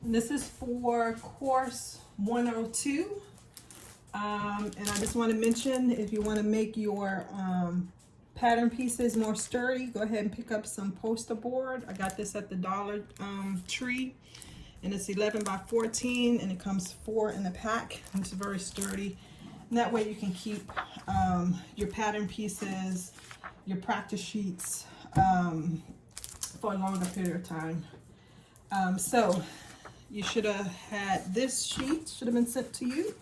This is for course 102. And I just want to mention, if you want to make your pattern pieces more sturdy, go ahead and pick up some poster board. I got this at the Dollar Tree, and it's 11 by 14, and it comes 4 in the pack. And it's very sturdy. And that way you can keep your pattern pieces, your practice sheets for a longer period of time. So you should have had this sheet, should have been sent to you.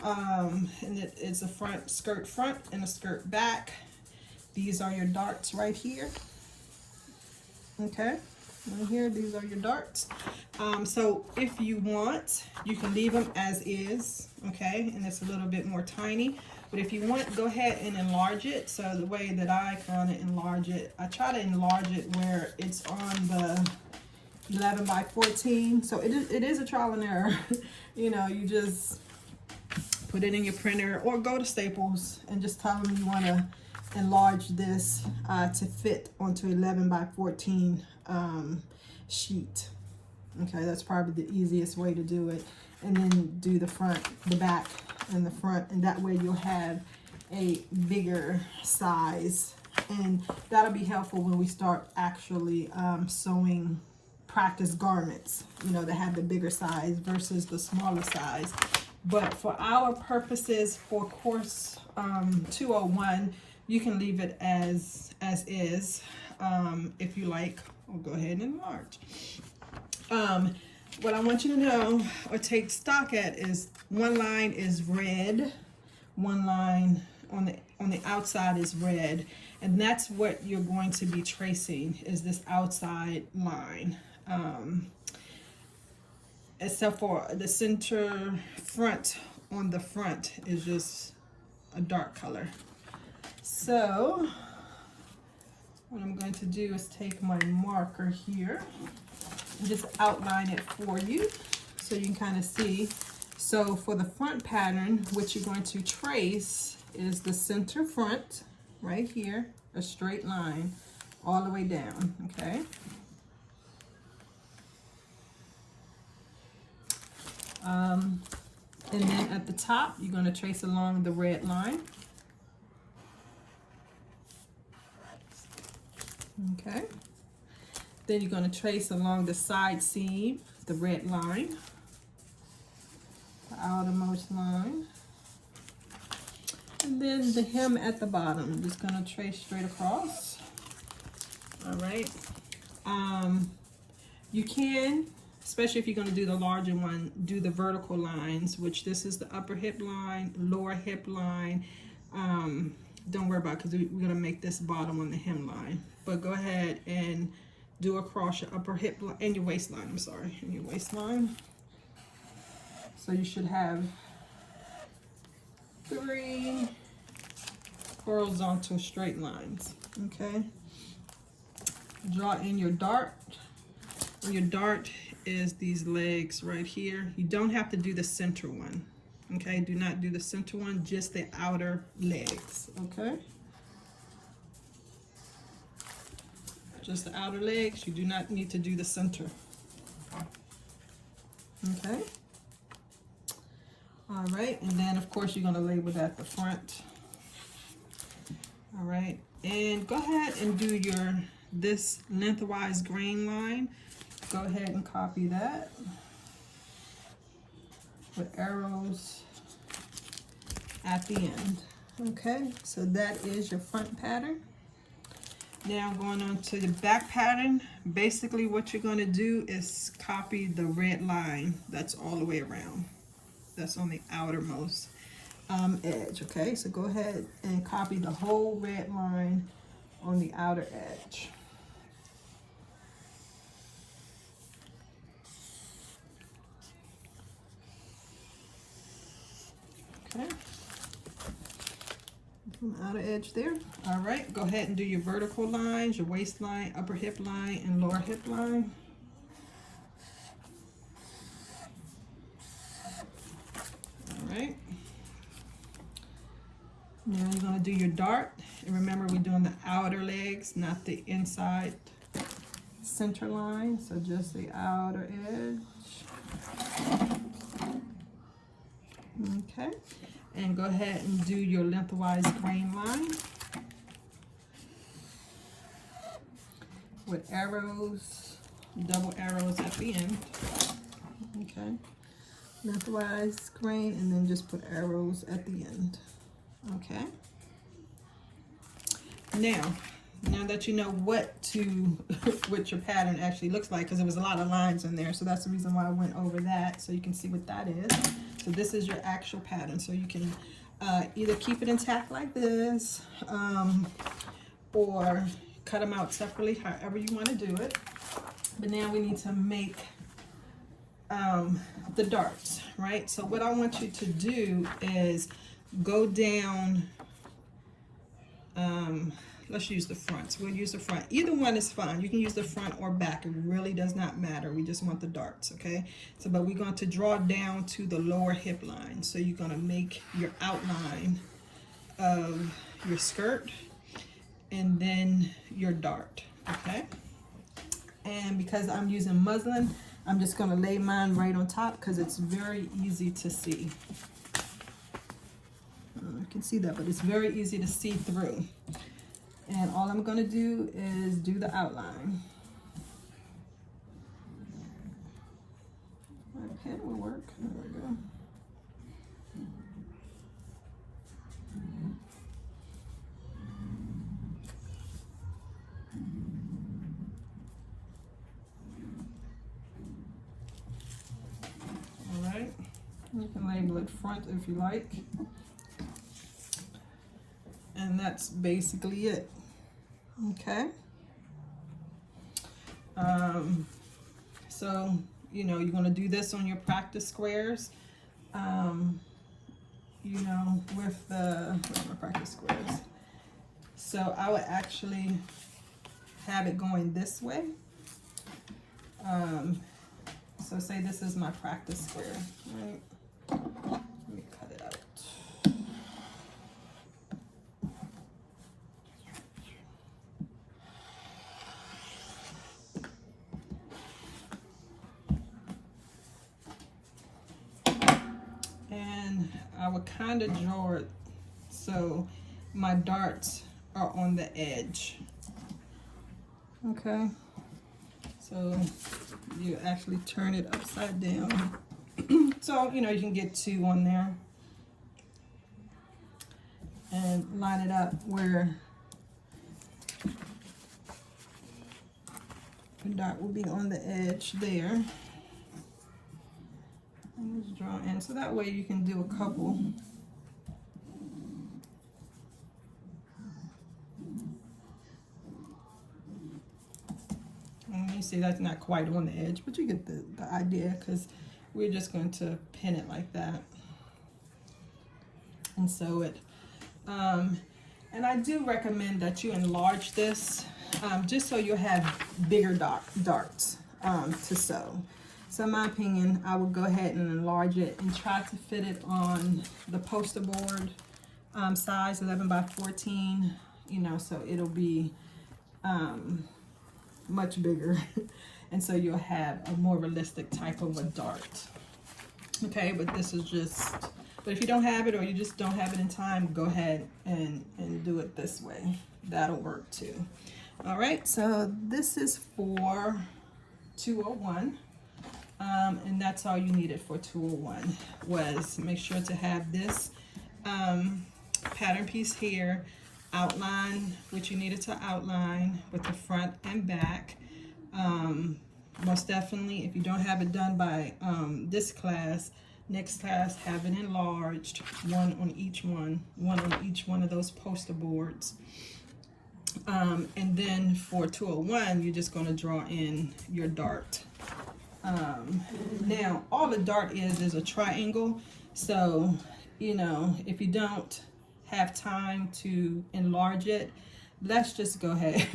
And it's a skirt front and a skirt back. These are your darts right here. Okay, right here, these are your darts. So if you want, you can leave them as is, okay, and it's a little bit more tiny. But if you want, go ahead and enlarge it. So the way that I kind of enlarge it, I try to enlarge it where it's on the 11 by 14. So it is a trial and error. You know, you just put it in your printer or go to Staples and just tell them you want to enlarge this to fit onto 11 by 14 sheet. Okay, that's probably the easiest way to do it. And then do the front, the back, and the front, and that way you'll have a bigger size. And that'll be helpful when we start actually sewing practice garments, you know, that have the bigger size versus the smaller size. But for our purposes, for course 201, you can leave it as is. If you like, I'll go ahead and enlarge. What I want you to know or take stock at is one line is red, one line on the outside is red, and that's what you're going to be tracing, is this outside line. Except for the center front on the front is just a dark color. So what I'm going to do is take my marker here and just outline it for you so you can kind of see. So for the front pattern, what you're going to trace is the center front right here, a straight line all the way down, okay? And then at the top, you're going to trace along the red line. Okay. Then you're going to trace along the side seam, the red line, the outermost line. And then the hem at the bottom, I'm just going to trace straight across. All right. You can, especially if you're going to do the larger one, do the vertical lines, which this is the upper hip line, lower hip line. Don't worry about it because we're going to make this bottom on the hem line. But go ahead and do across your upper hip line and your waistline. I'm sorry, and your waistline. So you should have 3 horizontal straight lines. Okay. Draw in your dart. Your dart is these legs right here. You don't have to do the center one. Okay, do not do the center one, just the outer legs. Okay. Just the outer legs, you do not need to do the center. Okay. All right, and then of course you're going to label that the front. All right, and go ahead and do this lengthwise grain line. Go ahead and copy that with arrows at the end. Okay, so that is your front pattern. Now going on to the back pattern. Basically what you're going to do is copy the red line that's all the way around. That's on the outermost edge. Okay, so go ahead and copy the whole red line on the outer edge. Okay. From outer edge there. All right, go ahead and do your vertical lines, your waistline, upper hip line, and lower hip line. All right. Now you're going to do your dart. And remember, we're doing the outer legs, not the inside center line. So just the outer edge. Okay, and go ahead and do your lengthwise grain line with arrows, double arrows at the end. Okay, lengthwise grain, and then just put arrows at the end. Okay, now that you know what your pattern actually looks like, because there was a lot of lines in there, so that's the reason why I went over that, so you can see what that is. So this is your actual pattern, so you can either keep it intact like this, or cut them out separately, however you want to do it. But now we need to make the darts, right? So what I want you to do is go down, let's use the fronts. We'll use the front. Either one is fine. You can use the front or back. It really does not matter. We just want the darts, okay? So, but we're going to draw down to the lower hip line. So you're going to make your outline of your skirt and then your dart, okay? And because I'm using muslin, I'm just going to lay mine right on top because it's very easy to see. You can see that, but it's very easy to see through. And all I'm going to do is do the outline. My pen will work. There we go. All right. You can label it front if you like. And that's basically it. Okay. So, you know, you're going to do this on your practice squares. You know, with the, where's my practice squares? So I would actually have it going this way. So say this is my practice square, right? Let me cut it out. And I would kind of draw it so my darts are on the edge. Okay, so you actually turn it upside down. So, you know, you can get two on there and line it up where the dot will be on the edge there. And just draw in, so that way you can do a couple. And you see that's not quite on the edge, but you get the idea, because we're just going to pin it like that and sew it. And I do recommend that you enlarge this just so you'll have bigger darts to sew. So in my opinion, I would go ahead and enlarge it and try to fit it on the poster board size, 11 by 14, you know, so it'll be much bigger. And so you'll have a more realistic type of a dart. Okay, but this is just, but if you don't have it, or you just don't have it in time, go ahead and do it this way. That'll work too. All right, so this is for 201. And that's all you needed for 201, was make sure to have this pattern piece here, outline what you needed to outline with the front and back. Most definitely, if you don't have it done by this class, next class have it enlarged, one on each one of those poster boards. And then for 201, you're just going to draw in your dart. Now all the dart is a triangle, so you know, if you don't have time to enlarge it, let's just go ahead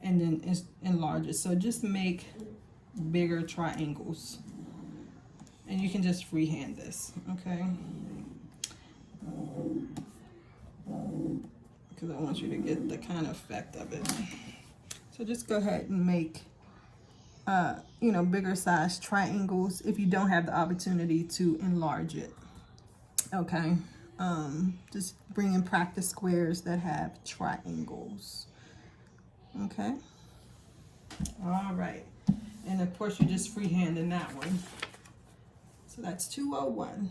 and then enlarge it. So just make bigger triangles, and you can just freehand this, okay? Because I want you to get the kind of effect of it. So just go ahead and make you know, bigger size triangles if you don't have the opportunity to enlarge it. Okay, just bring in practice squares that have triangles. Okay, all right, and of course you're just freehanding that one. So that's 201.